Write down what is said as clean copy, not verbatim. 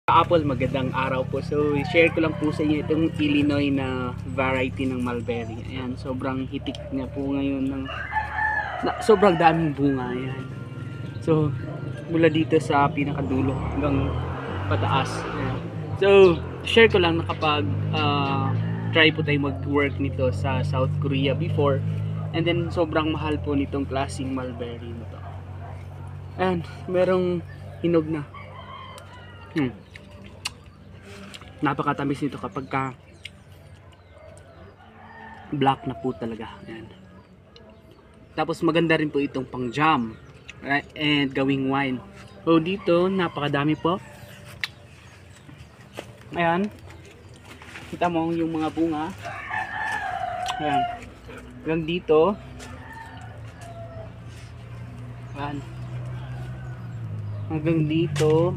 Apple, magandang araw po. So, share ko lang po sa inyo itong Illinois na variety ng mulberry. Ayan, sobrang hitik niya po ngayon ng sobrang daming bunga. Ayan. So, mula dito sa pinakadulo hanggang pataas. Ayan. So, share ko lang na kapag try po tayo mag-work nito sa South Korea before, and then sobrang mahal po nitong klaseng mulberry nito. Ayan, merong hinog na. Napakatamis nito kapag ka black na po talaga. Ayan. Tapos maganda rin po itong pang jam, right? And gawing wine. So dito napakadami po. Ayan, kita mo yung mga bunga. Ayan, hanggang dito. Ayan, hanggang dito.